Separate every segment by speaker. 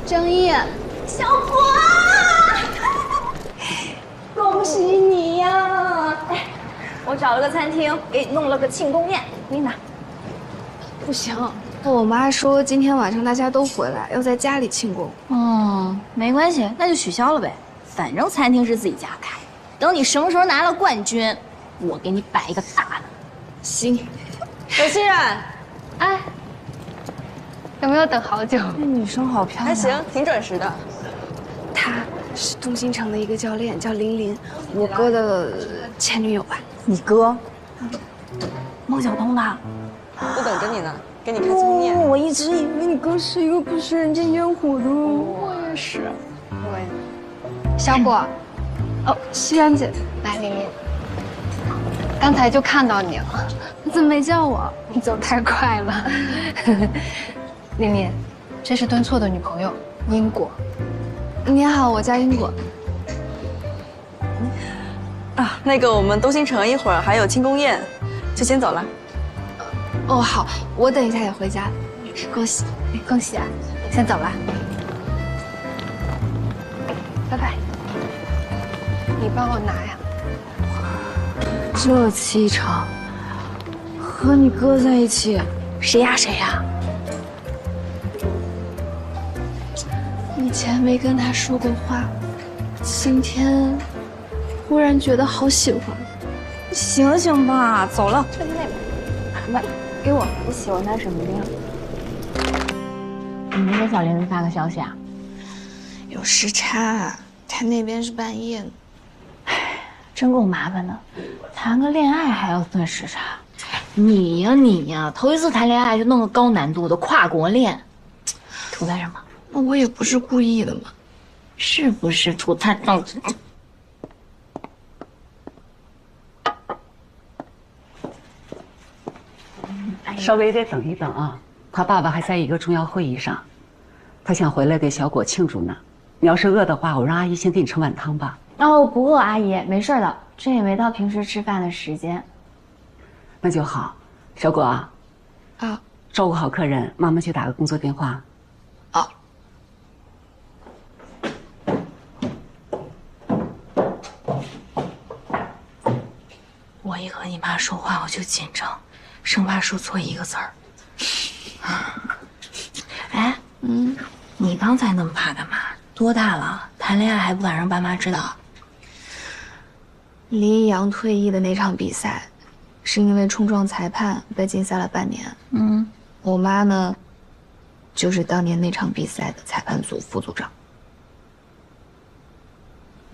Speaker 1: 张毅，小果，恭喜你呀！哎，我找了个餐厅，给你弄了个庆功宴，给你拿。
Speaker 2: 不行，我妈说今天晚上大家都回来，要在家里庆功。
Speaker 1: 哦，没关系，那就取消了呗。反正餐厅是自己家开，等你什么时候拿了冠军，我给你摆一个大的。
Speaker 2: 行。
Speaker 3: 有心人，
Speaker 2: 哎，有没有等好久？
Speaker 3: 那女生好漂亮，还行，挺准时的。
Speaker 2: 她是东兴城的一个教练，叫林林，我哥的前女友吧。
Speaker 1: 你哥？孟小冬的。
Speaker 3: 都等着你呢，给你开庆功宴。
Speaker 1: 我一直以为你哥是一个不食人间烟火的。
Speaker 2: 我也是。小果，哦，西安姐，来，林林。刚才就看到你了，你怎么没叫我？你走太快了。琳琳，这是敦错的女朋友，英果。你好，我叫英果。
Speaker 3: 啊，那个我们东兴城一会儿还有庆功宴，就先走了。
Speaker 2: 哦，好，我等一下也回家了。恭喜，恭喜啊！先走了，拜拜。你帮我拿呀。
Speaker 1: 这气场，和你哥在一起，谁压谁呀？
Speaker 2: 以前没跟他说过话，今天忽然觉得好喜欢。
Speaker 1: 醒醒吧，走了。
Speaker 2: 在那边，喂，给我，你喜欢他什么呀？
Speaker 1: 你没给小林子发个消息啊？
Speaker 2: 有时差，他那边是半夜呢。
Speaker 1: 真够麻烦的，谈个恋爱还要算时差。你呀，头一次谈恋爱就弄个高难度的跨国恋，图他什么？
Speaker 2: 我也不是故意的嘛。
Speaker 1: 是不是图他照顾？
Speaker 4: 稍微得等一等啊，他爸爸还在一个重要会议上，他想回来给小果庆祝呢。你要是饿的话，我让阿姨先给你盛碗汤吧。
Speaker 1: 哦，不饿，阿姨，没事的，这也没到平时吃饭的时间。
Speaker 4: 那就好，小果啊，照顾好客人，妈妈去打个工作电话。
Speaker 2: 哦。
Speaker 1: 我一和你妈说话我就紧张，生怕说错一个字儿。哎，你刚才那么怕干嘛？多大了，谈恋爱还不敢让爸妈知道？
Speaker 2: 林一阳退役的那场比赛，是因为冲撞裁判被禁赛了半年。我妈呢，就是当年那场比赛的裁判组副组长。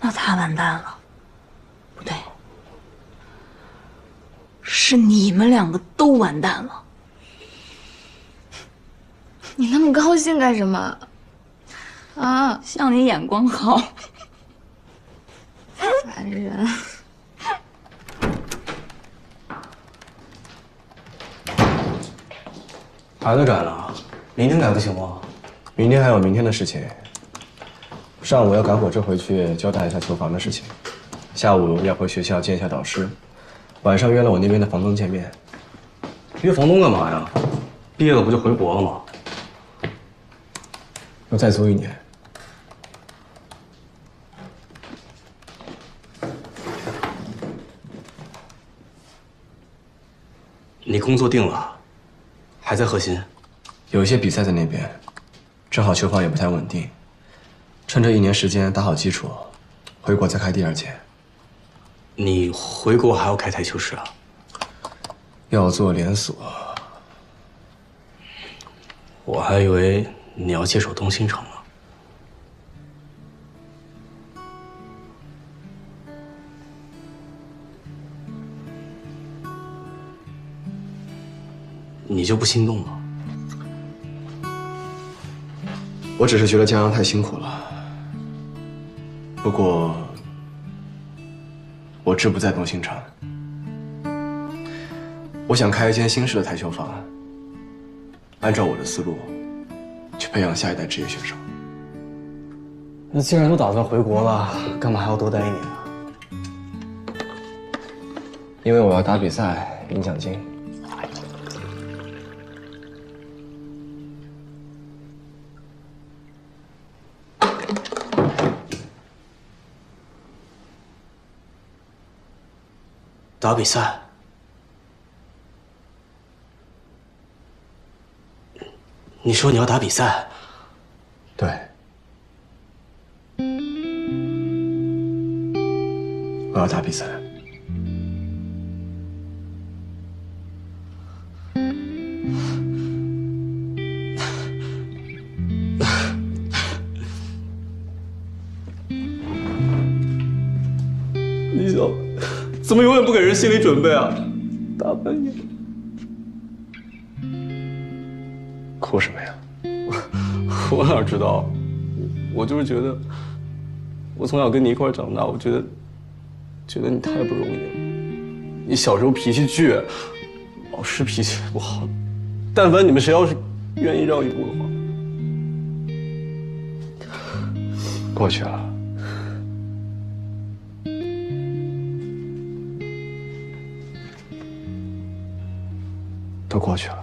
Speaker 1: 那他完蛋了。不对，是你们两个都完蛋了。
Speaker 2: 你那么高兴干什么？啊，
Speaker 1: 像你眼光好。
Speaker 2: 烦人。
Speaker 5: 孩子改了，明天改不行吗？明天还有明天的事情。上午要赶火车回去交代一下球房的事情，下午要回学校见一下导师，晚上约了我那边的房东见面。约房东干嘛呀？毕业了不就回国了吗？要再租1年。你工作定了，还在核心？有一些比赛在那边，正好球房也不太稳定，趁这1年时间打好基础，回国再开第2届。你回国还要开台球室啊？要做连锁。我还以为你要接手东兴城呢。你就不心动吗？我只是觉得江阳太辛苦了。不过，我志不在东兴城。我想开一间新式的台球房，按照我的思路，去培养下一代职业选手。那既然都打算回国了，干嘛还要多待1年啊？因为我要打比赛，赢奖金。
Speaker 6: 打比赛？你说你要打比赛？
Speaker 5: 对。我要打比赛。
Speaker 6: 李晓，怎么永远不给人心理准备啊？大半夜，
Speaker 5: 哭什么呀？
Speaker 6: 我哪知道？我就是觉得，我从小跟你一块长大，我觉得你太不容易了。你小时候脾气倔，老师脾气不好，但凡你们谁要是愿意让一步的话，
Speaker 5: 过去了。都过去了。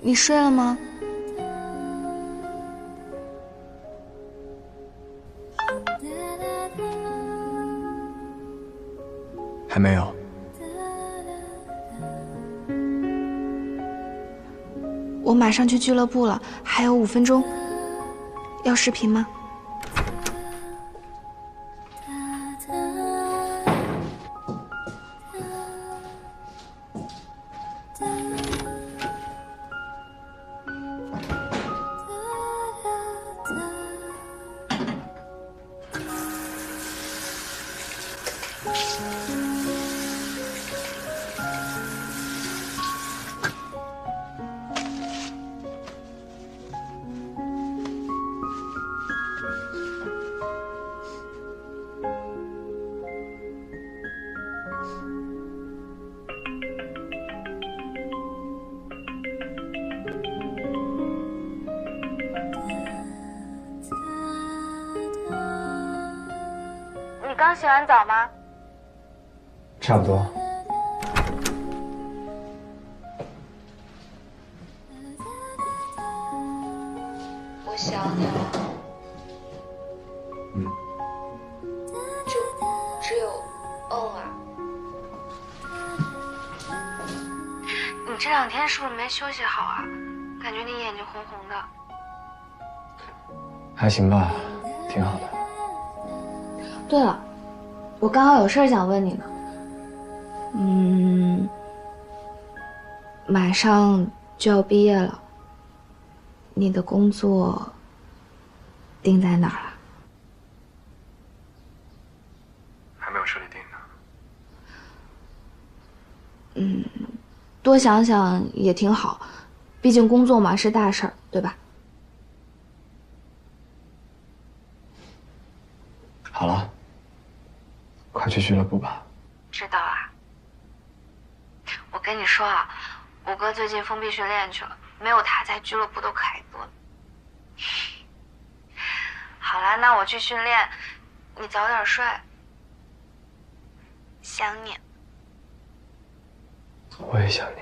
Speaker 2: 你睡了吗？
Speaker 5: 还没有。
Speaker 2: 我马上去俱乐部了，还有5分钟。要视频吗？
Speaker 1: 你刚洗完澡吗？
Speaker 5: 差不多。
Speaker 2: 我想你了。只有啊。你这2天是不是没休息好啊？感觉你眼睛红红的。
Speaker 5: 还行吧，挺好的。
Speaker 2: 对了，我刚好有事儿想问你呢。马上就要毕业了，你的工作定在哪儿了？
Speaker 5: 还没有彻底定呢。
Speaker 2: 多想想也挺好，毕竟工作嘛是大事儿，对吧？
Speaker 5: 好了，快去俱乐部吧。
Speaker 2: 知道啦。我跟你说啊，我哥最近封闭训练去了，没有他在，俱乐部都可挨揍了。好啦，那我去训练，你早点睡。想你。
Speaker 5: 我也想你。